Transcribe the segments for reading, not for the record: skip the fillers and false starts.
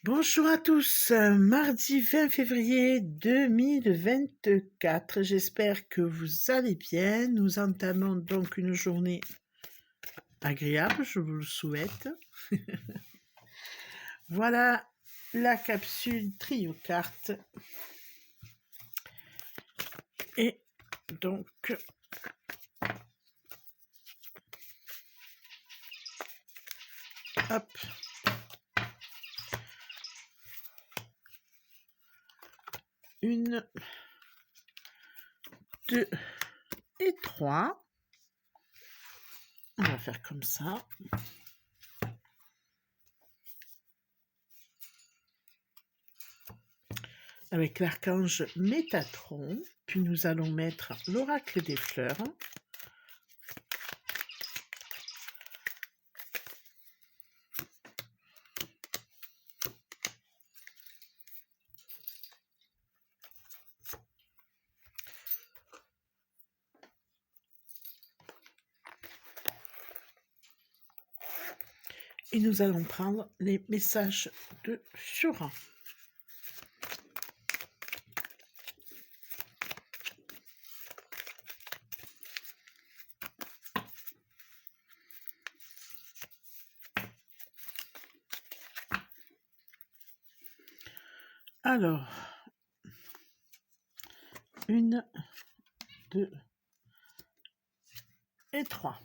Bonjour à tous, mardi 20 février 2024. J'espère que vous allez bien. Nous entamons donc une journée agréable, je vous le souhaite. Voilà la capsule trio cartes. Et donc, hop. Une, deux et trois. On va faire comme ça. Avec l'archange Métatron. Puis nous allons mettre l'oracle des fleurs. Et nous allons prendre les messages de Fiora. Alors, 1, 2 et 3.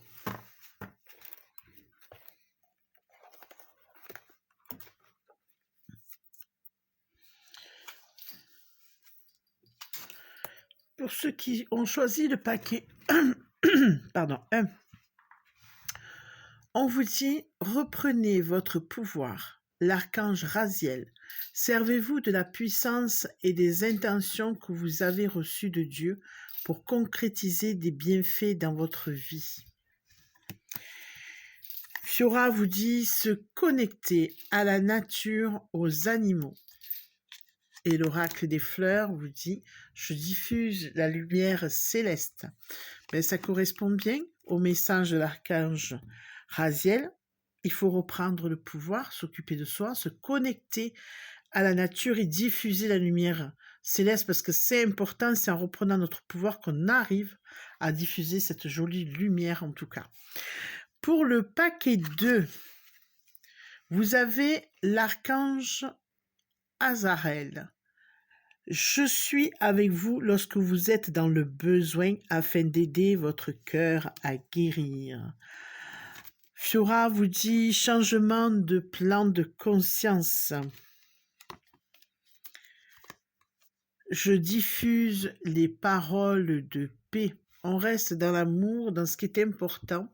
Pour ceux qui ont choisi le paquet pardon, 1, on vous dit reprenez votre pouvoir. L'archange Raziel, servez-vous de la puissance et des intentions que vous avez reçues de Dieu pour concrétiser des bienfaits dans votre vie. Fiora vous dit se connecter à la nature, aux animaux. Et l'oracle des fleurs vous dit je diffuse la lumière céleste. Mais ça correspond bien au message de l'archange Raziel. Il faut reprendre le pouvoir, s'occuper de soi, se connecter à la nature et diffuser la lumière céleste parce que c'est important, c'est en reprenant notre pouvoir qu'on arrive à diffuser cette jolie lumière en tout cas. Pour le paquet 2, vous avez l'archange Azarel. Je suis avec vous lorsque vous êtes dans le besoin afin d'aider votre cœur à guérir. Fiora vous dit changement de plan de conscience. Je diffuse les paroles de paix. On reste dans l'amour, dans ce qui est important.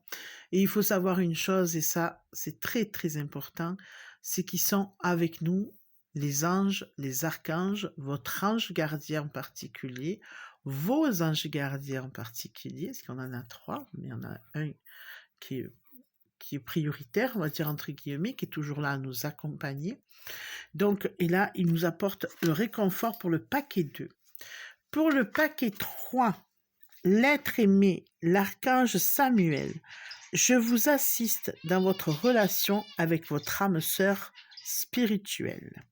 Et il faut savoir une chose, et ça, c'est très, très important, c'est qu'ils sont avec nous, les anges, les archanges, votre ange gardien en particulier, vos anges gardiens en particulier, parce qu'on en a 3, mais il y en a un qui est prioritaire, on va dire entre guillemets, qui est toujours là à nous accompagner. Donc, et là, il nous apporte le réconfort pour le paquet 2. Pour le paquet 3, l'être aimé, l'archange Samuel, je vous assiste dans votre relation avec votre âme sœur spirituelle.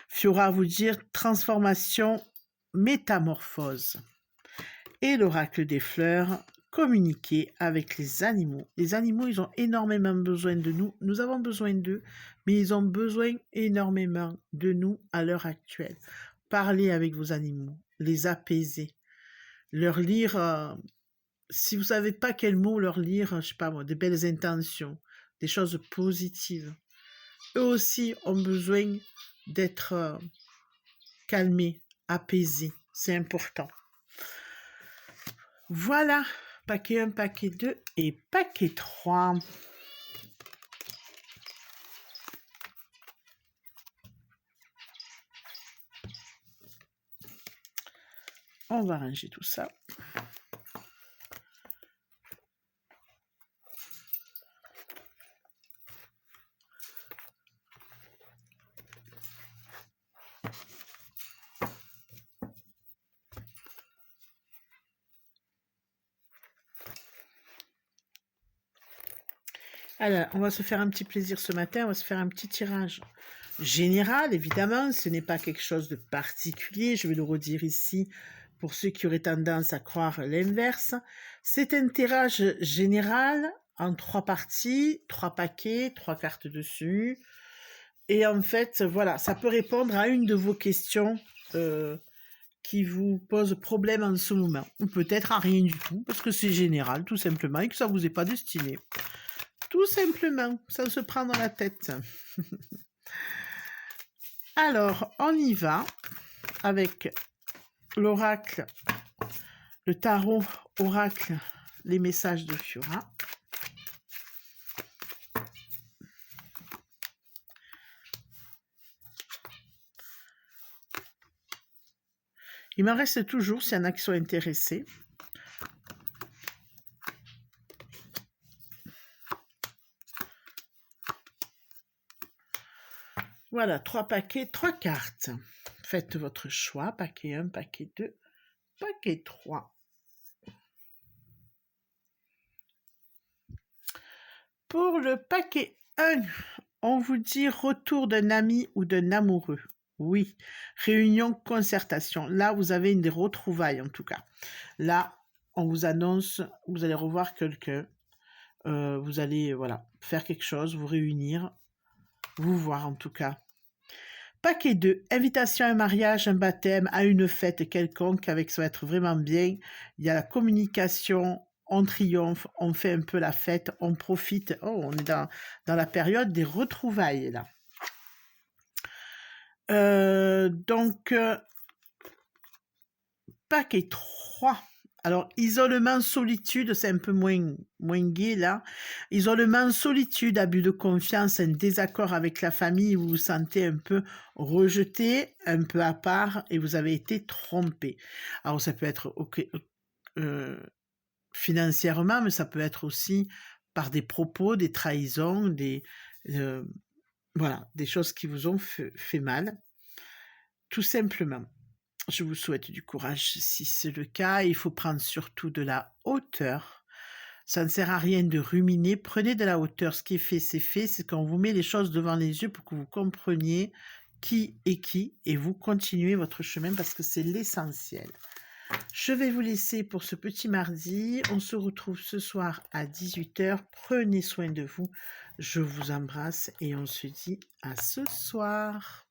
Fiora vous dire transformation, métamorphose. Et l'oracle des fleurs, communiquer avec les animaux. Les animaux, ils ont énormément besoin de nous. Nous avons besoin d'eux, mais ils ont besoin énormément de nous à l'heure actuelle. Parlez avec vos animaux, les apaiser, leur lire, si vous ne savez pas quel mot leur lire, je ne sais pas moi, des belles intentions, des choses positives. Eux aussi ont besoin d'être calmés, apaisés. C'est important. Voilà, paquet 1, paquet 2 et paquet 3. On va ranger tout ça. Alors, on va se faire un petit plaisir ce matin, on va se faire un petit tirage général, évidemment, ce n'est pas quelque chose de particulier, je vais le redire ici pour ceux qui auraient tendance à croire l'inverse. C'est un tirage général en 3 parties, 3 paquets, 3 cartes dessus. Et en fait, voilà, ça peut répondre à une de vos questions qui vous pose problème en ce moment. Ou peut-être à rien du tout, parce que c'est général, tout simplement, et que ça vous est pas destiné. Tout simplement, ça se prend dans la tête. Alors, on y va avec l'oracle, le tarot oracle, les messages de Fiora. Il m'en reste toujours, s'il y en a qui sont intéressés. Voilà, 3 paquets, 3 cartes. Faites votre choix, paquet 1, paquet 2, paquet 3. Pour le paquet 1, on vous dit retour d'un ami ou d'un amoureux. Oui, réunion, concertation. Là, vous avez une des retrouvailles en tout cas. Là, on vous annonce, vous allez revoir quelqu'un. Vous allez voilà, faire quelque chose, vous réunir, vous voir en tout cas. Paquet 2, invitation à un mariage, un baptême, à une fête quelconque, avec ça va être vraiment bien. Il y a la communication, on triomphe, on fait un peu la fête, on profite. Oh, on est dans la période des retrouvailles là. Paquet 3. Alors, isolement, solitude, c'est un peu moins gai là. Isolement, solitude, abus de confiance, un désaccord avec la famille, vous vous sentez un peu rejeté, un peu à part et vous avez été trompé. Alors, ça peut être financièrement, mais ça peut être aussi par des propos, des trahisons, voilà, des choses qui vous ont fait mal, tout simplement. Je vous souhaite du courage si c'est le cas. Il faut prendre surtout de la hauteur. Ça ne sert à rien de ruminer. Prenez de la hauteur. Ce qui est fait, c'est fait. C'est qu'on vous met les choses devant les yeux pour que vous compreniez qui est qui et vous continuez votre chemin parce que c'est l'essentiel. Je vais vous laisser pour ce petit mardi. On se retrouve ce soir à 18 h. Prenez soin de vous. Je vous embrasse et on se dit à ce soir.